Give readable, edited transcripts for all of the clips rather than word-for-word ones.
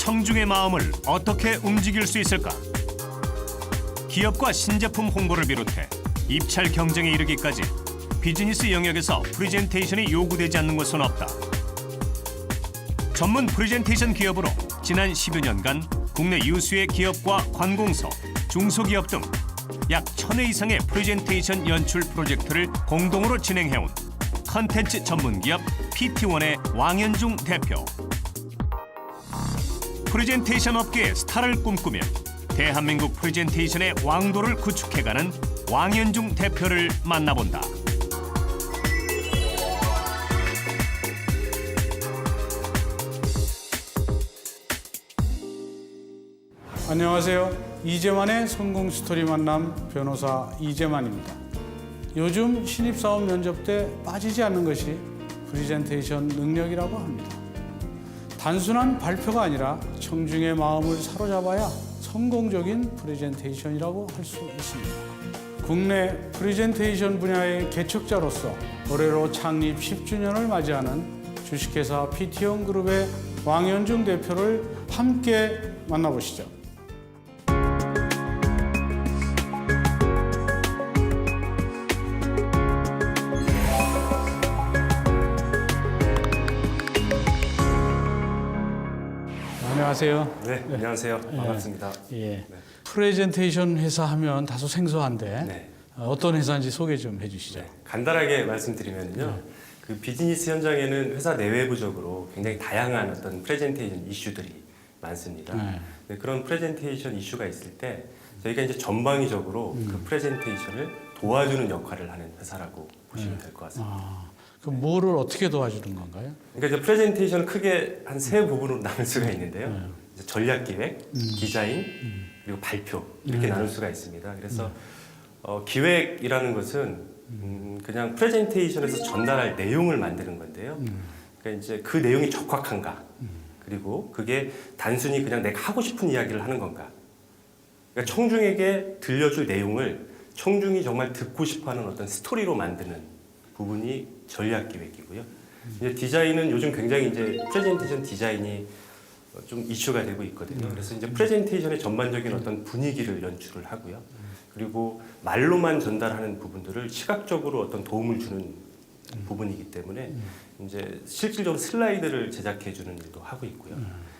청중의 마음을 어떻게 움직일 수 있을까? 기업과 신제품 홍보를 비롯해 입찰 경쟁에 이르기까지 비즈니스 영역에서 프레젠테이션이 요구되지 않는 곳은 없다. 전문 프레젠테이션 기업으로 지난 10여 년간 국내 유수의 기업과 관공서, 중소기업 등 약 1000회 이상의 프레젠테이션 연출 프로젝트를 공동으로 진행해온 컨텐츠 전문기업 PT원의 왕현중 대표. 프레젠테이션 업계의 스타를 꿈꾸며 대한민국 프레젠테이션의 왕도를 구축해가는 왕현중 대표를 만나본다. 안녕하세요. 이재만의 성공 스토리 만남 변호사 이재만입니다. 요즘 신입사원 면접 때 빠지지 않는 것이 프레젠테이션 능력이라고 합니다. 단순한 발표가 아니라 청중의 마음을 사로잡아야 성공적인 프레젠테이션이라고 할 수 있습니다. 국내 프레젠테이션 분야의 개척자로서 올해로 창립 10주년을 맞이하는 주식회사 PT원 그룹의 왕현중 대표를 함께 만나보시죠. 안녕하세요. 네, 안녕하세요. 반갑습니다. 예. 네. 프레젠테이션 회사 하면 다소 생소한데 네. 어떤 회사인지 소개 좀 해주시죠. 네, 간단하게 말씀드리면요. 그 비즈니스 현장에는 회사 내외부적으로 굉장히 다양한 어떤 프레젠테이션 이슈들이 많습니다. 네, 그런 프레젠테이션 이슈가 있을 때 저희가 이제 전방위적으로 그 프레젠테이션을 도와주는 역할을 하는 회사라고 보시면 될 것 같습니다. 그럼 뭐를 어떻게 도와주는 건가요? 그러니까 이제 프레젠테이션을 크게 한 세 부분으로 나눌 수가 있는데요. 이제 전략기획, 디자인, 그리고 발표 이렇게 나눌 수가 있습니다. 그래서 기획이라는 것은 그냥 프레젠테이션에서 전달할 내용을 만드는 건데요. 그러니까 이제 그 내용이 적확한가, 그리고 그게 단순히 그냥 내가 하고 싶은 이야기를 하는 건가. 그러니까 청중에게 들려줄 내용을 청중이 정말 듣고 싶어하는 어떤 스토리로 만드는 부분이 전략기획이고요. 이제 디자인은 요즘 굉장히 이제 프레젠테이션 디자인이 좀 이슈가 되고 있거든요. 그래서 이제 프레젠테이션의 전반적인 어떤 분위기를 연출을 하고요. 그리고 말로만 전달하는 부분들을 시각적으로 어떤 도움을 주는 부분이기 때문에 이제 실질적으로 슬라이드를 제작해 주는 일도 하고 있고요.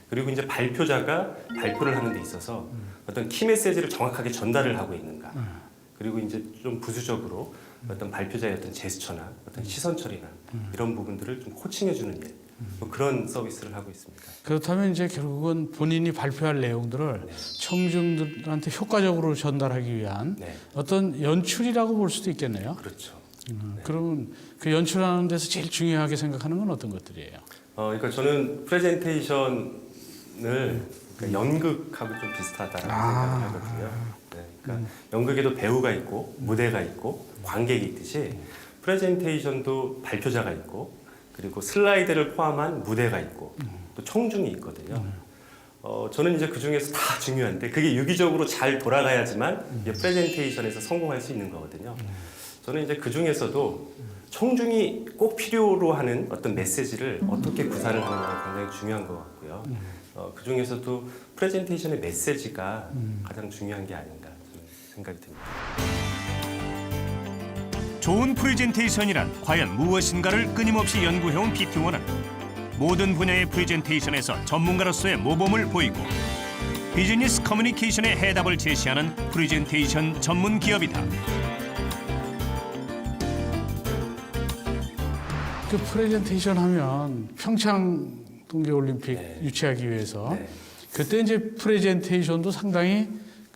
그리고 이제 발표자가 발표를 하는 데 있어서 어떤 키 메시지를 정확하게 전달을 하고 있는가. 그리고 이제 좀 부수적으로 어떤 발표자의 어떤 제스처나 어떤 시선 처리나 이런 부분들을 좀 코칭해 주는 일, 뭐 그런 서비스를 하고 있습니다. 그렇다면 이제 결국은 본인이 발표할 내용들을 청중들한테 효과적으로 전달하기 위한 어떤 연출이라고 볼 수도 있겠네요. 그렇죠. 그러면 그 연출하는 데서 제일 중요하게 생각하는 건 어떤 것들이에요? 그러니까 저는 프레젠테이션을 그러니까 연극하고 좀 비슷하다고 생각을 하거든요. 네, 그러니까 연극에도 배우가 있고 무대가 있고 관객이 있듯이 프레젠테이션도 발표자가 있고 그리고 슬라이드를 포함한 무대가 있고 또 청중이 있거든요. 저는 이제 그 중에서 다 중요한데 그게 유기적으로 잘 돌아가야지만 이제 프레젠테이션에서 성공할 수 있는 거거든요. 저는 이제 그 중에서도 청중이 꼭 필요로 하는 어떤 메시지를 어떻게 구사를 하느냐가 굉장히 중요한 것 같고요. 그 중에서도 프레젠테이션의 메시지가 가장 중요한 게 아닌가 저는 생각이 듭니다. 좋은 프레젠테이션이란 과연 무엇인가를 끊임없이 연구해온 PT원은 모든 분야의 프레젠테이션에서 전문가로서의 모범을 보이고 비즈니스 커뮤니케이션의 해답을 제시하는 프레젠테이션 전문 기업이다. 그 프레젠테이션 하면 평창 동계올림픽 유치하기 위해서 그때 이제 프레젠테이션도 상당히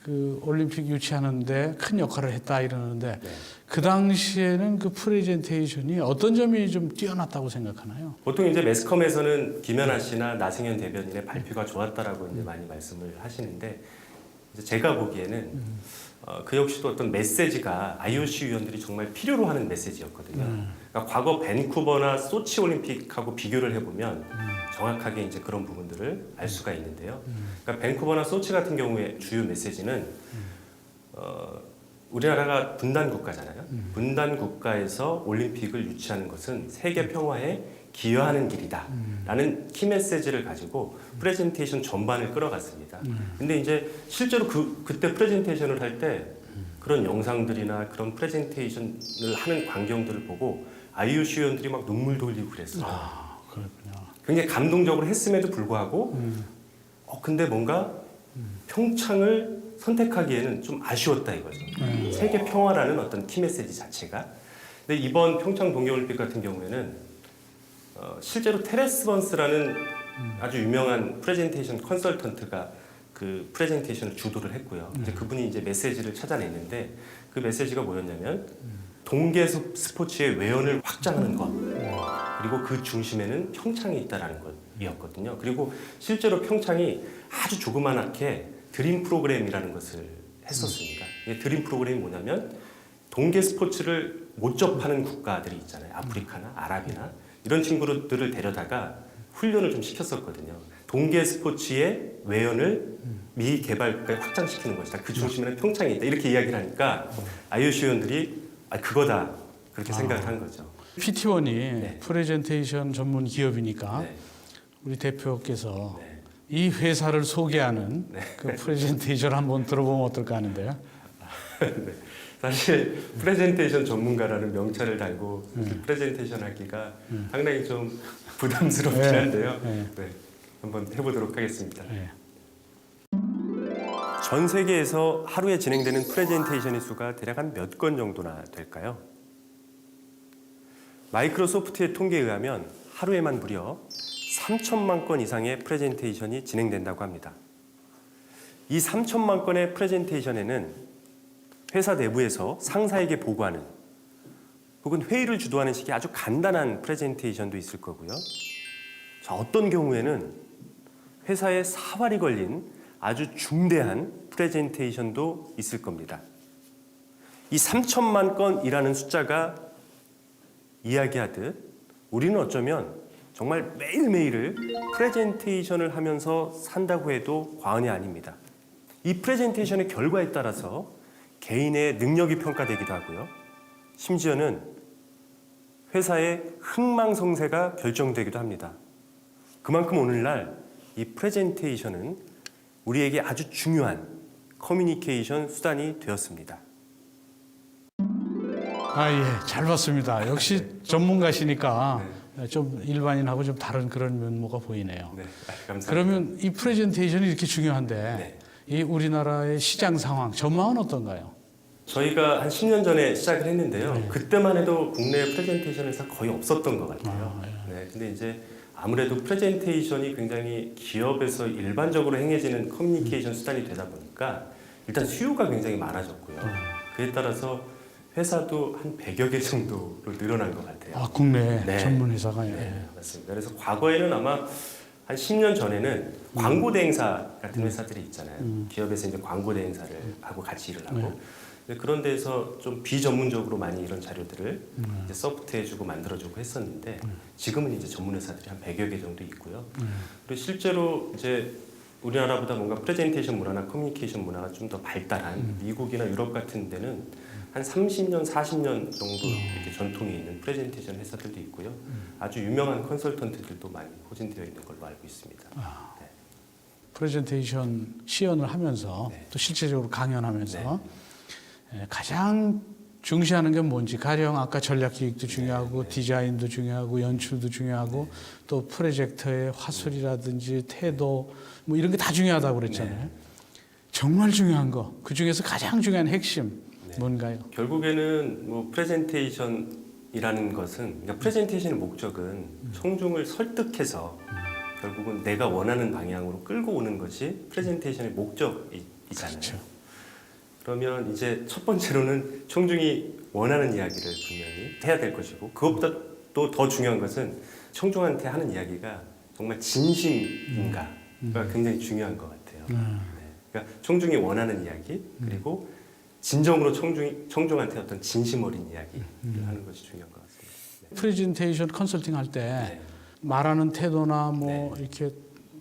그 올림픽 유치하는데 큰 역할을 했다 이러는데 그 당시에는 그 프레젠테이션이 어떤 점이 좀 뛰어났다고 생각하나요? 보통 이제 매스컴에서는 김연아 씨나 나승현 대변인의 발표가 좋았다라고 이제 많이 말씀을 하시는데 이제 제가 보기에는 그 역시도 어떤 메시지가 IOC 위원들이 정말 필요로 하는 메시지였거든요. 그러니까 과거 밴쿠버나 소치 올림픽하고 비교를 해보면 정확하게 이제 그런 부분들을 알 수가 있는데요. 그러니까 밴쿠버나 소치 같은 경우에 주요 메시지는 우리나라가 분단 국가잖아요. 분단 국가에서 올림픽을 유치하는 것은 세계 평화에 기여하는 길이다라는 키 메시지를 가지고 프레젠테이션 전반을 끌어갔습니다. 근데 이제 실제로 그때 프레젠테이션을 할 때 그런 영상들이나 그런 프레젠테이션을 하는 광경들을 보고 IUC 위원들이 막 눈물도 흘리고 그랬어요. 그렇군요. 굉장히 감동적으로 했음에도 불구하고 근데 뭔가 평창을 선택하기에는 좀 아쉬웠다 이거죠. 세계 평화라는 어떤 키 메시지 자체가. 근데 이번 평창 동계올림픽 같은 경우에는 실제로 테레스 번스라는 아주 유명한 프레젠테이션 컨설턴트가 그 프레젠테이션을 주도를 했고요. 이제 그분이 이제 메시지를 찾아냈는데 그 메시지가 뭐였냐면 동계 스포츠의 외연을 확장하는 것 그리고 그 중심에는 평창이 있다라는 것이었거든요. 그리고 실제로 평창이 아주 조그만하게 드림 프로그램이라는 것을 했었습니다. 이 드림 프로그램이 뭐냐면 동계 스포츠를 못 접하는 국가들이 있잖아요. 아프리카나 아랍이나 이런 친구들을 데려다가 훈련을 좀 시켰었거든요. 동계 스포츠의 외연을 미개발까지 확장시키는 것이다. 그 중심에는 평창이 있다. 이렇게 이야기를 하니까 IOC 위원들이 그거다. 그렇게 생각을 한 거죠. PT1이 네. 프레젠테이션 전문 기업이니까 네. 우리 대표께서 네. 이 회사를 소개하는 그 프레젠테이션 한번 들어보면 어떨까 하는데요. 네. 사실 프레젠테이션 전문가라는 명찰을 달고 프레젠테이션 하기가 상당히 좀 부담스럽긴 네. 한데요. 네. 네. 한번 해보도록 하겠습니다. 네. 전 세계에서 하루에 진행되는 프레젠테이션의 수가 대략 한 몇 건 정도나 될까요? 마이크로소프트의 통계에 의하면 하루에만 무려 3천만 건 이상의 프레젠테이션이 진행된다고 합니다. 이 3천만 건의 프레젠테이션에는 회사 내부에서 상사에게 보고하는 혹은 회의를 주도하는 식의 아주 간단한 프레젠테이션도 있을 거고요. 자, 어떤 경우에는 회사의 사활이 걸린 아주 중대한 프레젠테이션도 있을 겁니다. 이 3천만 건이라는 숫자가 이야기하듯 우리는 어쩌면 정말 매일매일을 프레젠테이션을 하면서 산다고 해도 과언이 아닙니다. 이 프레젠테이션의 결과에 따라서 개인의 능력이 평가되기도 하고요. 심지어는 회사의 흥망성쇠가 결정되기도 합니다. 그만큼 오늘날 이 프레젠테이션은 우리에게 아주 중요한 커뮤니케이션 수단이 되었습니다. 예, 잘 봤습니다. 역시 전문가시니까 좀 일반인하고 좀 다른 그런 면모가 보이네요. 네, 감사합니다. 그러면 이 프레젠테이션이 이렇게 중요한데 네. 이 우리나라의 시장 상황, 전망은 어떤가요? 저희가 한 10년 전에 시작을 했는데요. 그때만 해도 국내 프레젠테이션 회사 거의 없었던 것 같아요. 네, 근데 이제 아무래도 프레젠테이션이 굉장히 기업에서 일반적으로 행해지는 커뮤니케이션 수단이 되다 보니까 일단 수요가 굉장히 많아졌고요. 그에 따라서 회사도 한 100여 개 정도로 늘어난 것 같아요. 국내 네. 전문 회사가 네, 맞습니다. 그래서 과거에는 아마 한 10년 전에는 광고 대행사 같은 회사들이 있잖아요. 기업에서 이제 광고 대행사를 하고 같이 일을 하고 그런 데서 좀 비전문적으로 많이 이런 자료들을 이제 서포트해주고 만들어주고 했었는데 지금은 이제 전문 회사들이 한 100여 개 정도 있고요. 그리고 실제로 이제 우리나라보다 뭔가 프레젠테이션 문화나 커뮤니케이션 문화가 좀 더 발달한 미국이나 유럽 같은 데는 한 30년, 40년 정도 이렇게 전통이 있는 프레젠테이션 회사들도 있고요. 아주 유명한 컨설턴트들도 많이 포진되어 있는 걸로 알고 있습니다. 네. 프레젠테이션 시연을 하면서 네. 또 실제적으로 강연하면서 가장 중시하는 게 뭔지 가령 아까 전략기획도 중요하고 디자인도 중요하고 연출도 중요하고 또 프로젝터의 화술이라든지 태도 뭐 이런 게 다 중요하다고 그랬잖아요. 정말 중요한 거, 그 중에서 가장 중요한 핵심 뭔가요? 결국에는 뭐 프레젠테이션이라는 것은 그러니까 프레젠테이션의 목적은 청중을 설득해서 결국은 내가 원하는 방향으로 끌고 오는 것이 프레젠테이션의 목적이잖아요. 그렇죠. 그러면 이제 첫 번째로는 청중이 원하는 이야기를 분명히 해야 될 것이고 그것보다 또 더 중요한 것은 청중한테 하는 이야기가 정말 진심인가가 굉장히 중요한 것 같아요. 네. 그러니까 청중이 원하는 이야기 그리고 진정으로 청중한테 어떤 진심 어린 이야기를 하는 것이 중요한 것 같습니다. 네. 프레젠테이션 컨설팅 할 때 말하는 태도나 뭐 이렇게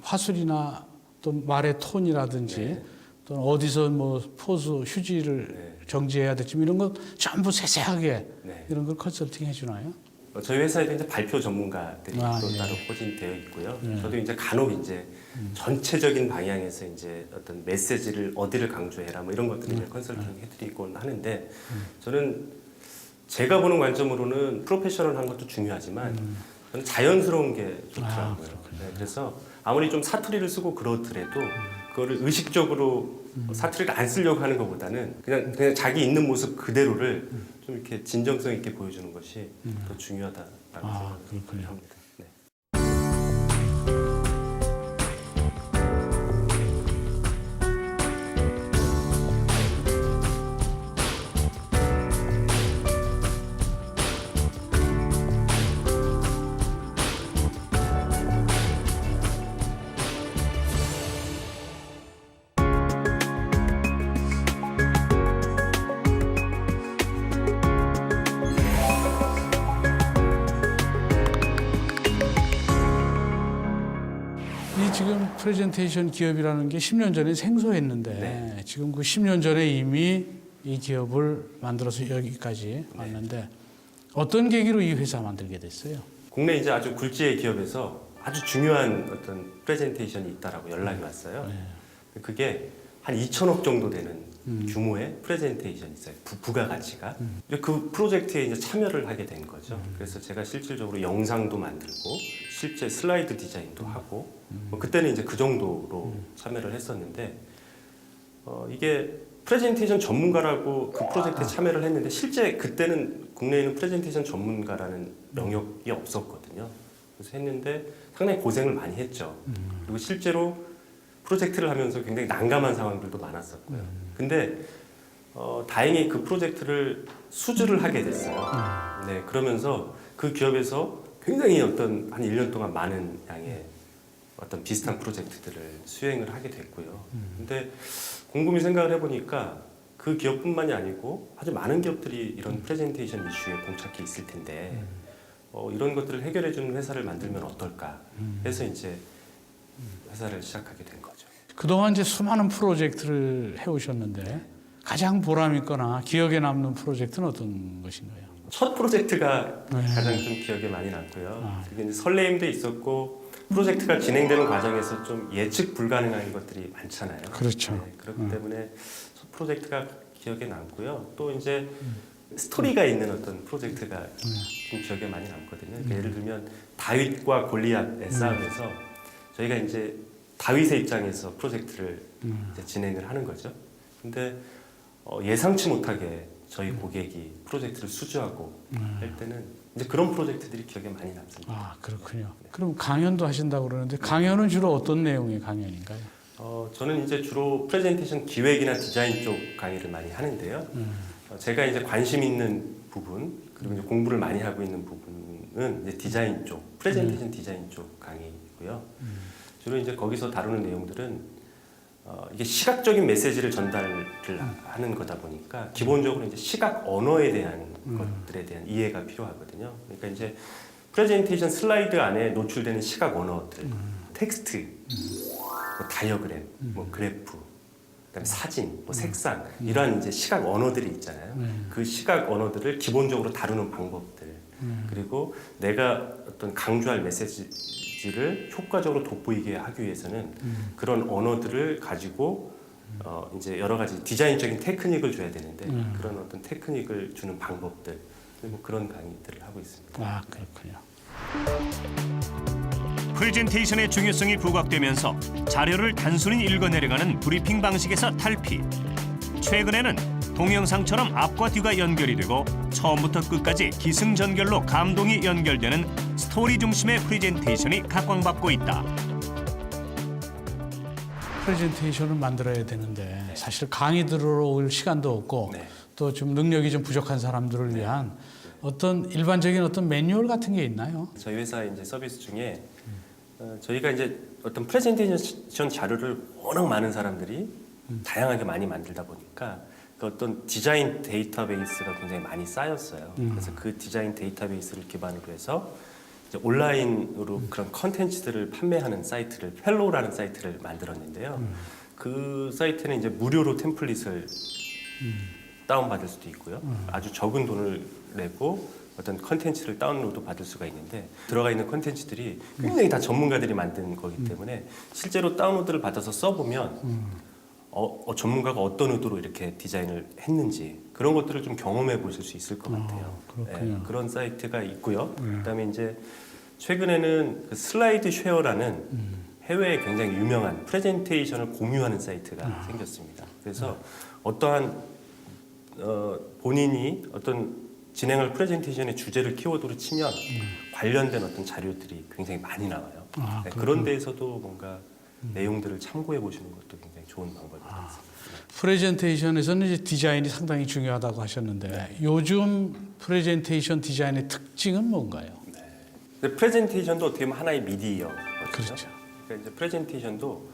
화술이나 또 말의 톤이라든지 또 어디서 뭐 포즈, 휴지를 정지해야 될지 이런 것 전부 세세하게 이런 걸 컨설팅 해주나요? 저희 회사에도 이제 발표 전문가들이 아, 또 예. 따로 포진되어 있고요. 예. 저도 이제 간혹 이제 전체적인 방향에서 이제 어떤 메시지를 어디를 강조해라 뭐 이런 것들을 이제 컨설팅 해드리곤 하는데 저는 제가 보는 관점으로는 프로페셔널한 것도 중요하지만 저는 자연스러운 게 좋더라고요. 네, 그래서 아무리 좀 사투리를 쓰고 그렇더라도 그거를 의식적으로 사투리를 안 쓰려고 하는 것보다는 그냥 자기 있는 모습 그대로를 좀 이렇게 진정성 있게 보여주는 것이 더 중요하다라고 아, 생각을 그렇군요. 합니다. 네. 이 지금 프레젠테이션 기업이라는 게 10년 전에 생소했는데 지금 그 10년 전에 이미 이 기업을 만들어서 여기까지 왔는데 어떤 계기로 이 회사 만들게 됐어요? 국내 이제 아주 굴지의 기업에서 아주 중요한 어떤 프레젠테이션이 있다라고 연락이 왔어요. 그게 한 2천억 정도 되는 규모의 프레젠테이션이 있어요. 부가가치가. 이제 그 프로젝트에 이제 참여를 하게 된 거죠. 그래서 제가 실질적으로 영상도 만들고 실제 슬라이드 디자인도 하고 뭐 그때는 이제 그 정도로 참여를 했었는데 이게 프레젠테이션 전문가라고 그 프로젝트에 참여를 했는데 실제 그때는 국내에는 프레젠테이션 전문가라는 영역이 없었거든요. 그래서 했는데 상당히 고생을 많이 했죠. 그리고 실제로 프로젝트를 하면서 굉장히 난감한 상황들도 많았었고요. 근데 다행히 그 프로젝트를 수주를 하게 됐어요. 네, 그러면서 그 기업에서 굉장히 어떤 한 1년 동안 많은 양의 어떤 비슷한 프로젝트들을 수행을 하게 됐고요. 근데 곰곰이 생각을 해보니까 그 기업뿐만이 아니고 아주 많은 기업들이 이런 프레젠테이션 이슈에 봉착해 있을 텐데 이런 것들을 해결해주는 회사를 만들면 어떨까 해서 이제 회사를 시작하게 된 거죠. 그동안 이제 수많은 프로젝트를 해오셨는데 가장 보람 있거나 기억에 남는 프로젝트는 어떤 것인가요? 첫 프로젝트가 가장 좀 기억에 많이 남고요. 그게 이제 설레임도 있었고 프로젝트가 진행되는 과정에서 좀 예측 불가능한 것들이 많잖아요. 그렇죠. 네, 그렇기 때문에 첫 프로젝트가 기억에 남고요. 또 이제 스토리가 있는 어떤 프로젝트가 좀 기억에 많이 남거든요. 그러니까 예를 들면 다윗과 골리앗의 싸움에서 저희가 이제 다윗의 입장에서 프로젝트를 이제 진행을 하는 거죠. 근데 예상치 못하게 저희 고객이 프로젝트를 수주하고 할 때는 이제 그런 프로젝트들이 기억에 많이 남습니다. 아, 그렇군요. 그럼 강연도 하신다고 그러는데 강연은 주로 어떤 내용의 강연인가요? 저는 이제 주로 프레젠테이션 기획이나 디자인 쪽 강의를 많이 하는데요. 제가 이제 관심 있는 부분 그리고 이제 공부를 많이 하고 있는 부분은 이제 디자인 쪽, 프레젠테이션 디자인 쪽 강의고요. 주로 이제 거기서 다루는 내용들은 이게 시각적인 메시지를 전달을 하는 거다 보니까 기본적으로 이제 시각 언어에 대한 것들에 대한 이해가 필요하거든요. 그러니까 이제 프레젠테이션 슬라이드 안에 노출되는 시각 언어들, 텍스트, 뭐 다이어그램, 뭐 그래프, 그다음에 사진, 뭐 색상 이러한 이제 시각 언어들이 있잖아요. 그 시각 언어들을 기본적으로 다루는 방법들 그리고 내가 어떤 강조할 메시지를 효과적으로 돋보이게 하기 위해서는 그런 언어들을 가지고 이제 여러 가지 디자인적인 테크닉을 줘야 되는데 그런 어떤 테크닉을 주는 방법들 뭐 그런 강의들을 하고 있습니다. 아, 그렇군요. 프레젠테이션의 중요성이 부각되면서 자료를 단순히 읽어내려가는 브리핑 방식에서 탈피. 최근에는 동영상처럼 앞과 뒤가 연결이 되고 처음부터 끝까지 기승전결로 감동이 연결되는 스토리 중심의 프레젠테이션이 각광받고 있다. 프레젠테이션을 만들어야 되는데 사실 강의 들으러 올 시간도 없고 네. 또 좀 능력이 좀 부족한 사람들을 위한 어떤 일반적인 어떤 매뉴얼 같은 게 있나요? 저희 회사의 이제 서비스 중에 저희가 이제 어떤 프레젠테이션 자료를 워낙 많은 사람들이 다양하게 많이 만들다 보니까 그 어떤 디자인 데이터베이스가 굉장히 많이 쌓였어요. 그래서 그 디자인 데이터베이스를 기반으로 해서 이제 온라인으로 그런 컨텐츠들을 판매하는 사이트를 펠로우라는 사이트를 만들었는데요. 그 사이트는 이제 무료로 템플릿을 다운받을 수도 있고요. 아주 적은 돈을 내고 어떤 컨텐츠를 다운로드 받을 수가 있는데 들어가 있는 컨텐츠들이 굉장히 다 전문가들이 만든 거기 때문에 실제로 다운로드를 받아서 써보면 전문가가 어떤 의도로 이렇게 디자인을 했는지 그런 것들을 좀 경험해 보실 수 있을 것 같아요. 그렇군요. 그런 사이트가 있고요. 그다음에 이제 최근에는 그 슬라이드 쉐어라는 해외에 굉장히 유명한 프레젠테이션을 공유하는 사이트가 생겼습니다. 그래서 어떠한 본인이 어떤 진행할 프레젠테이션의 주제를 키워드로 치면 관련된 어떤 자료들이 굉장히 많이 나와요. 그런 데에서도 뭔가 내용들을 참고해 보시는 것도 굉장히 좋은 방법이 같습니다. 프레젠테이션에서는 이제 디자인이 상당히 중요하다고 하셨는데 요즘 프레젠테이션 디자인의 특징은 뭔가요? 근데 프레젠테이션도 어떻게 보면 하나의 미디어거든요. 그렇죠. 그러니까 이제 프레젠테이션도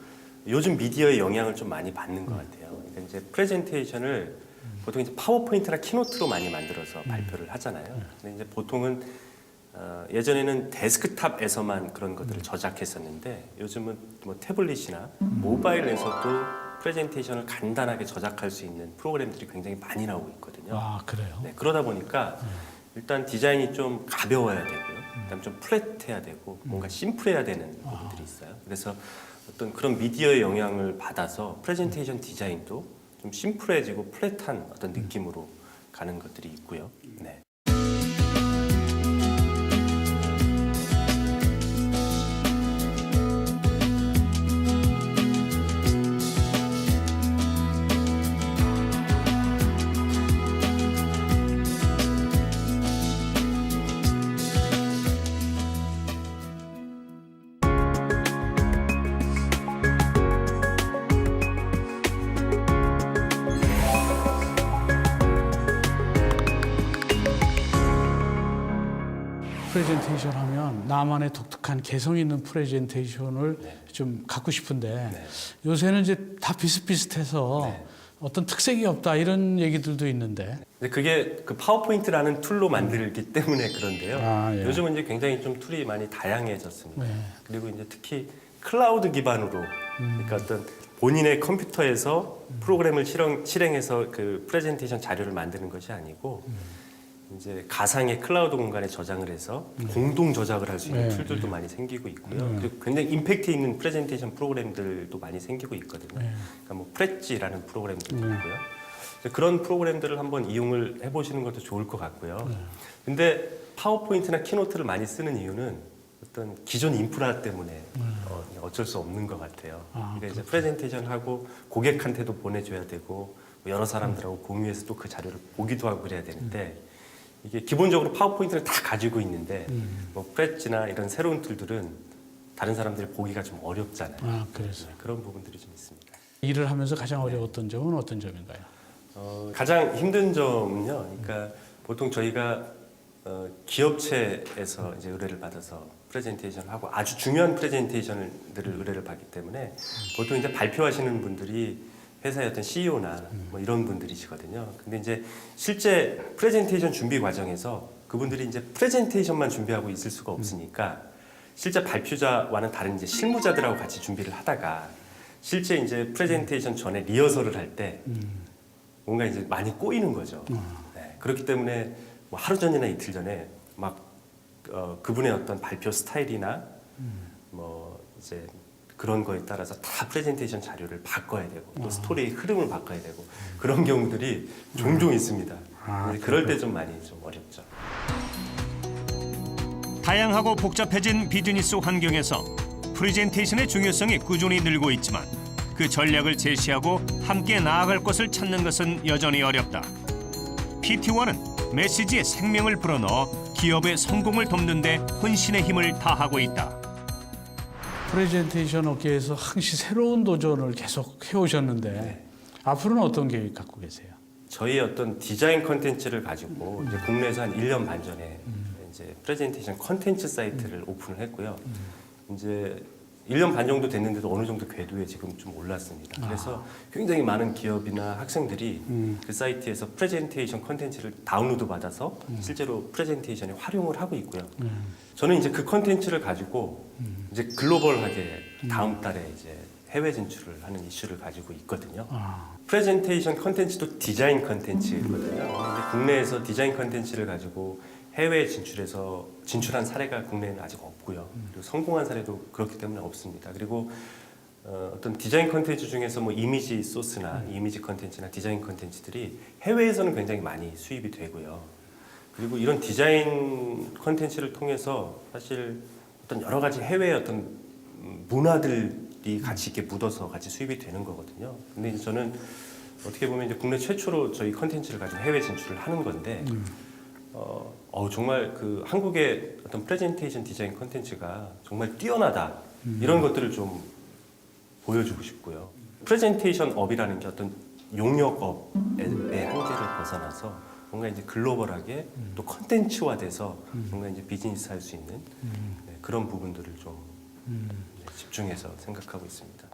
요즘 미디어의 영향을 좀 많이 받는 것 같아요. 그러니까 이제 프레젠테이션을 보통 이제 파워포인트나 키노트로 많이 만들어서 발표를 하잖아요. 근데 이제 보통은 예전에는 데스크탑에서만 그런 것들을 저작했었는데 요즘은 뭐 태블릿이나 모바일에서도 프레젠테이션을 간단하게 저작할 수 있는 프로그램들이 굉장히 많이 나오고 있거든요. 아, 그래요? 네, 그러다 보니까 일단 디자인이 좀 가벼워야 되고요. 그다음 좀 플랫해야 되고 뭔가 심플해야 되는 부분들이 있어요. 그래서 어떤 그런 미디어의 영향을 받아서 프레젠테이션 디자인도 좀 심플해지고 플랫한 어떤 느낌으로 가는 것들이 있고요. 네. 프레젠테이션 하면 나만의 독특한 개성 있는 프레젠테이션을 좀 갖고 싶은데 요새는 이제 다 비슷비슷해서 어떤 특색이 없다 이런 얘기들도 있는데 근데 그게 그 파워포인트라는 툴로 만들기 때문에 그런데요. 예. 요즘은 이제 굉장히 좀 툴이 많이 다양해졌습니다. 그리고 이제 특히 클라우드 기반으로 그러니까 어떤 본인의 컴퓨터에서 프로그램을 실행해서 그 프레젠테이션 자료를 만드는 것이 아니고 이제 가상의 클라우드 공간에 저장을 해서 공동 저작을 할 수 있는 툴들도 많이 생기고 있고요. 그리고 굉장히 임팩트 있는 프레젠테이션 프로그램들도 많이 생기고 있거든요. 그러니까 뭐 프레지라는 프로그램들도 있고요. 그런 프로그램들을 한번 이용을 해보시는 것도 좋을 것 같고요. 근데 파워포인트나 키노트를 많이 쓰는 이유는 어떤 기존 인프라 때문에 어쩔 수 없는 것 같아요. 그러니까 이제 프레젠테이션 하고 고객한테도 보내줘야 되고 여러 사람들하고 공유해서 또 그 자료를 보기도 하고 그래야 되는데 이게 기본적으로 파워포인트를 다 가지고 있는데 뭐 프레지나 이런 새로운 툴들은 다른 사람들이 보기가 좀 어렵잖아요. 아, 그래서 그런 부분들이 좀 있습니다. 일을 하면서 가장 어려웠던 점은 어떤 점인가요? 가장 힘든 점은요. 그러니까 보통 저희가 기업체에서 이제 의뢰를 받아서 프레젠테이션을 하고 아주 중요한 프레젠테이션들을 의뢰를 받기 때문에 보통 이제 발표하시는 분들이 회사의 어떤 CEO나 뭐 이런 분들이시거든요. 근데 이제 실제 프레젠테이션 준비 과정에서 그분들이 이제 프레젠테이션만 준비하고 있을 수가 없으니까 실제 발표자와는 다른 이제 실무자들하고 같이 준비를 하다가 실제 이제 프레젠테이션 전에 리허설을 할 때 뭔가 이제 많이 꼬이는 거죠. 네, 그렇기 때문에 뭐 하루 전이나 이틀 전에 막 그분의 어떤 발표 스타일이나 뭐 이제 그런 거에 따라서 다 프레젠테이션 자료를 바꿔야 되고 또 스토리의 흐름을 바꿔야 되고 그런 경우들이 종종 있습니다. 그럴 때 좀 많이 좀 어렵죠. 다양하고 복잡해진 비즈니스 환경에서 프레젠테이션의 중요성이 꾸준히 늘고 있지만 그 전략을 제시하고 함께 나아갈 것을 찾는 것은 여전히 어렵다. PT1은 메시지에 생명을 불어넣어 기업의 성공을 돕는 데 혼신의 힘을 다하고 있다. 프레젠테이션 업계에서 항시 새로운 도전을 계속 해오셨는데 앞으로는 어떤 계획 갖고 계세요? 저희 어떤 디자인 컨텐츠를 가지고 이제 국내에서 한 1년 반 전에 이제 프레젠테이션 컨텐츠 사이트를 오픈을 했고요. 이제 1년 반 정도 됐는데도 어느 정도 궤도에 지금 좀 올랐습니다. 그래서 굉장히 많은 기업이나 학생들이 그 사이트에서 프레젠테이션 컨텐츠를 다운로드 받아서 실제로 프레젠테이션에 활용을 하고 있고요. 저는 이제 그 컨텐츠를 가지고 이제 글로벌하게 다음 달에 이제 해외 진출을 하는 이슈를 가지고 있거든요. 프레젠테이션 컨텐츠도 디자인 컨텐츠거든요. 근데 국내에서 디자인 컨텐츠를 가지고 해외 진출한 사례가 국내에는 아직 없고요. 그리고 성공한 사례도 그렇기 때문에 없습니다. 그리고 어떤 디자인 컨텐츠 중에서 뭐 이미지 소스나 이미지 컨텐츠나 디자인 컨텐츠들이 해외에서는 굉장히 많이 수입이 되고요. 그리고 이런 디자인 컨텐츠를 통해서 사실 어떤 여러 가지 해외의 어떤 문화들이 같이 이렇게 묻어서 같이 수입이 되는 거거든요. 근데 이제 저는 어떻게 보면 이제 국내 최초로 저희 컨텐츠를 가지고 해외 진출을 하는 건데, 정말 그 한국의 어떤 프레젠테이션 디자인 컨텐츠가 정말 뛰어나다 이런 것들을 좀 보여주고 싶고요. 프레젠테이션 업이라는 게 어떤 용역업의 한계를 벗어나서 뭔가 이제 글로벌하게 또 컨텐츠화돼서 뭔가 이제 비즈니스 할 수 있는 그런 부분들을 좀 집중해서 생각하고 있습니다.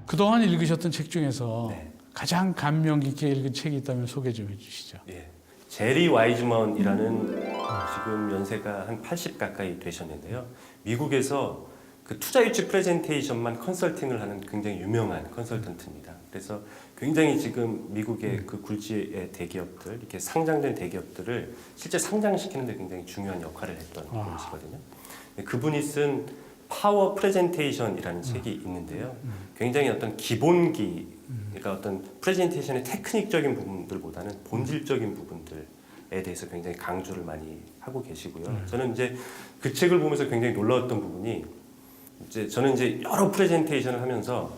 그동안 읽으셨던 책 중에서 네. 가장 감명 깊게 읽은 책이 있다면 소개 좀 해주시죠. 예. 제리 와이즈먼이라는 지금 연세가 한 80 가까이 되셨는데요. 미국에서 그 투자 유치 프레젠테이션만 컨설팅을 하는 굉장히 유명한 컨설턴트입니다. 그래서 굉장히 지금 미국의 그 굴지의 대기업들, 이렇게 상장된 대기업들을 실제 상장시키는 데 굉장히 중요한 역할을 했던 분이시거든요. 그분이 쓴 파워 프레젠테이션이라는 책이 있는데요. 굉장히 어떤 기본기, 그러니까 어떤 프레젠테이션의 테크닉적인 부분들보다는 본질적인 부분들에 대해서 굉장히 강조를 많이 하고 계시고요. 저는 이제 그 책을 보면서 굉장히 놀라웠던 부분이 저는 이제 여러 프레젠테이션을 하면서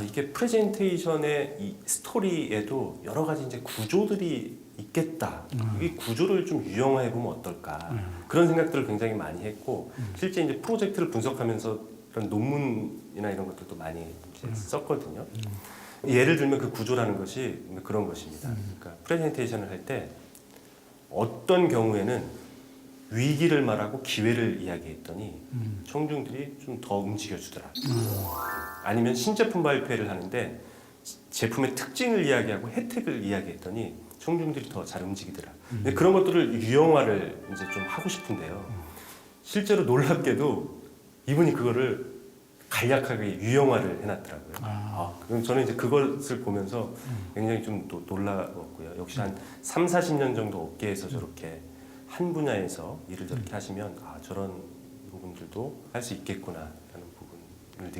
이게 프레젠테이션의 이 스토리에도 여러 가지 이제 구조들이 있겠다. 이 구조를 좀 유형화해 보면 어떨까. 그런 생각들을 굉장히 많이 했고 실제 이제 프로젝트를 분석하면서 그런 논문이나 이런 것들도 많이 이제 썼거든요. 예를 들면 그 구조라는 것이 그런 것입니다. 그러니까 프레젠테이션을 할 때 어떤 경우에는 위기를 말하고 기회를 이야기했더니 청중들이 좀 더 움직여주더라. 아니면 신제품 발표를 하는데 제품의 특징을 이야기하고 혜택을 이야기했더니 청중들이 더 잘 움직이더라. 근데 그런 것들을 유형화를 이제 좀 하고 싶은데요. 실제로 놀랍게도 이분이 그거를 간략하게 유형화를 해놨더라고요. 그럼 저는 이제 그것을 보면서 굉장히 좀 또 놀라웠고요. 역시 한 3, 40년 정도 업계에서 저렇게 한 분야에서 일을 저렇게 하시면 저런 부분들도 할 수 있겠구나라는 부분을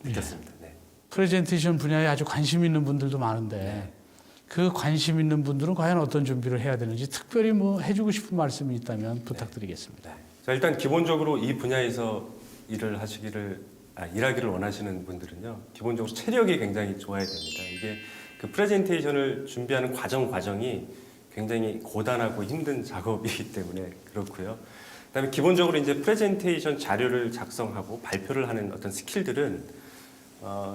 느꼈습니다. 네. 프레젠테이션 분야에 아주 관심 있는 분들도 많은데 그 관심 있는 분들은 과연 어떤 준비를 해야 되는지 특별히 뭐 해주고 싶은 말씀이 있다면 부탁드리겠습니다. 자, 일단 기본적으로 이 분야에서 일하기를 원하시는 분들은요, 기본적으로 체력이 굉장히 좋아야 됩니다. 이게 그 프레젠테이션을 준비하는 과정이 굉장히 고단하고 힘든 작업이기 때문에 그렇고요. 그다음에 기본적으로 이제 프레젠테이션 자료를 작성하고 발표를 하는 어떤 스킬들은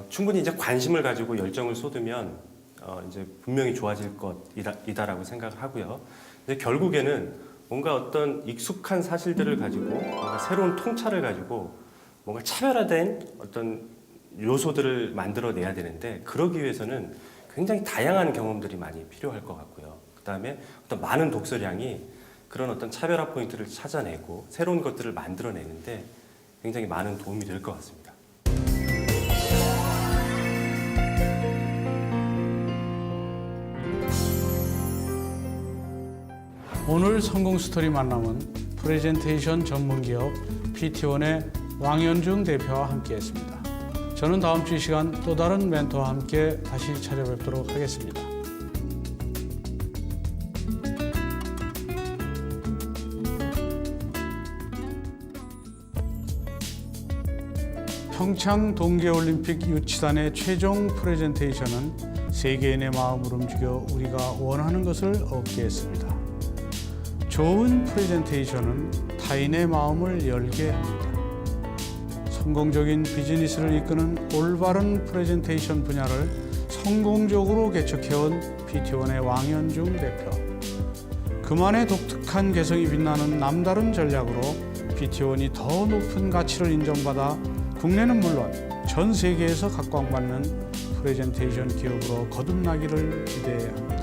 충분히 이제 관심을 가지고 열정을 쏟으면 이제 분명히 좋아질 것이다라고 생각을 하고요. 근데 결국에는 뭔가 어떤 익숙한 사실들을 가지고 뭔가 새로운 통찰을 가지고 뭔가 차별화된 어떤 요소들을 만들어내야 되는데 그러기 위해서는 굉장히 다양한 경험들이 많이 필요할 것 같고요. 그다음에 어떤 많은 독서량이 그런 어떤 차별화 포인트를 찾아내고 새로운 것들을 만들어내는데 굉장히 많은 도움이 될 것 같습니다. 오늘 성공 스토리 만남은 프레젠테이션 전문기업 PT원의 왕연중 대표와 함께했습니다. 저는 다음 주 이 시간 또 다른 멘토와 함께 다시 찾아뵙도록 하겠습니다. 평창 동계올림픽 유치단의 최종 프레젠테이션은 세계인의 마음을 움직여 우리가 원하는 것을 얻게 했습니다. 좋은 프레젠테이션은 타인의 마음을 열게 합니다. 성공적인 비즈니스를 이끄는 올바른 프레젠테이션 분야를 성공적으로 개척해온 PT원의 왕연중 대표. 그만의 독특한 개성이 빛나는 남다른 전략으로 올림픽 지원이 더 높은 가치를 인정받아 국내는 물론 전 세계에서 각광받는 프레젠테이션 기업으로 거듭나기를 기대합니다.